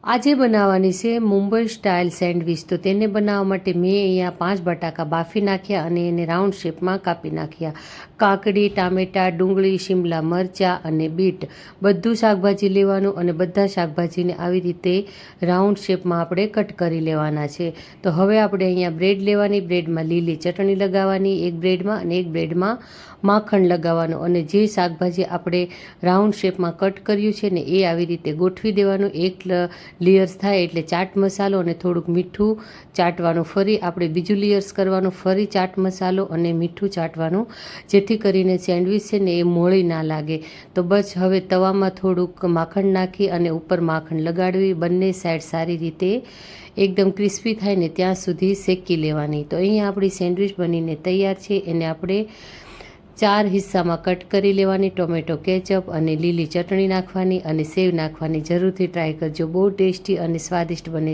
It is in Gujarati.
આજે બનાવવાની છે મુંબઈ સ્ટાઇલ સેન્ડવિચ। તો તેને બનાવવા માટે મેં અહીંયા 5 બટાકા બાફી નાખ્યા અને એને રાઉન્ડ શેપમાં કાપી નાખ્યા। કાકડી, ટામેટાં, ડુંગળી, શિમલા મરચાં અને બીટ બધું શાકભાજી લેવાનું અને બધા શાકભાજીને આવી રીતે રાઉન્ડ શેપમાં આપણે કટ કરી લેવાના છે। તો હવે આપણે અહીંયા બ્રેડ લેવાની, બ્રેડમાં લીલી ચટણી લગાવવાની એક બ્રેડમાં અને એક બ્રેડમાં માખણ લગાવવાનું અને જે શાકભાજી આપણે રાઉન્ડ શેપમાં કટ કર્યું છે ને એ આવી રીતે ગોઠવી દેવાનું। એક લેયર્સ થાય એટલે ચાટ મસાલો અને થોડુંક મીઠું ચાટવાનું, ફરી આપણે બીજું લેયર્સ કરવાનું, ફરી ચાટ મસાલો અને મીઠું ચાટવાનું, જેથી કરીને સેન્ડવિચ છે ને એ મોળી ના લાગે। તો બસ હવે તવામાં થોડુંક માખણ નાખી અને ઉપર માખણ લગાડવી, બંને સાઈડ સારી રીતે એકદમ ક્રિસ્પી થાય ને ત્યાં સુધી શેકી લેવાની। તો અહીંયા આપણી સેન્ડવિચ બનીને તૈયાર છે। એને આપણે 4 હિસ્સામાં કટ કરી લેવાની, ટોમેટો કેચઅપ અને લીલી ચટણી નાખવાની અને સેવ નાખવાની। જરૂરથી ટ્રાય કરજો, બહુ ટેસ્ટી અને સ્વાદિષ્ટ બને છે।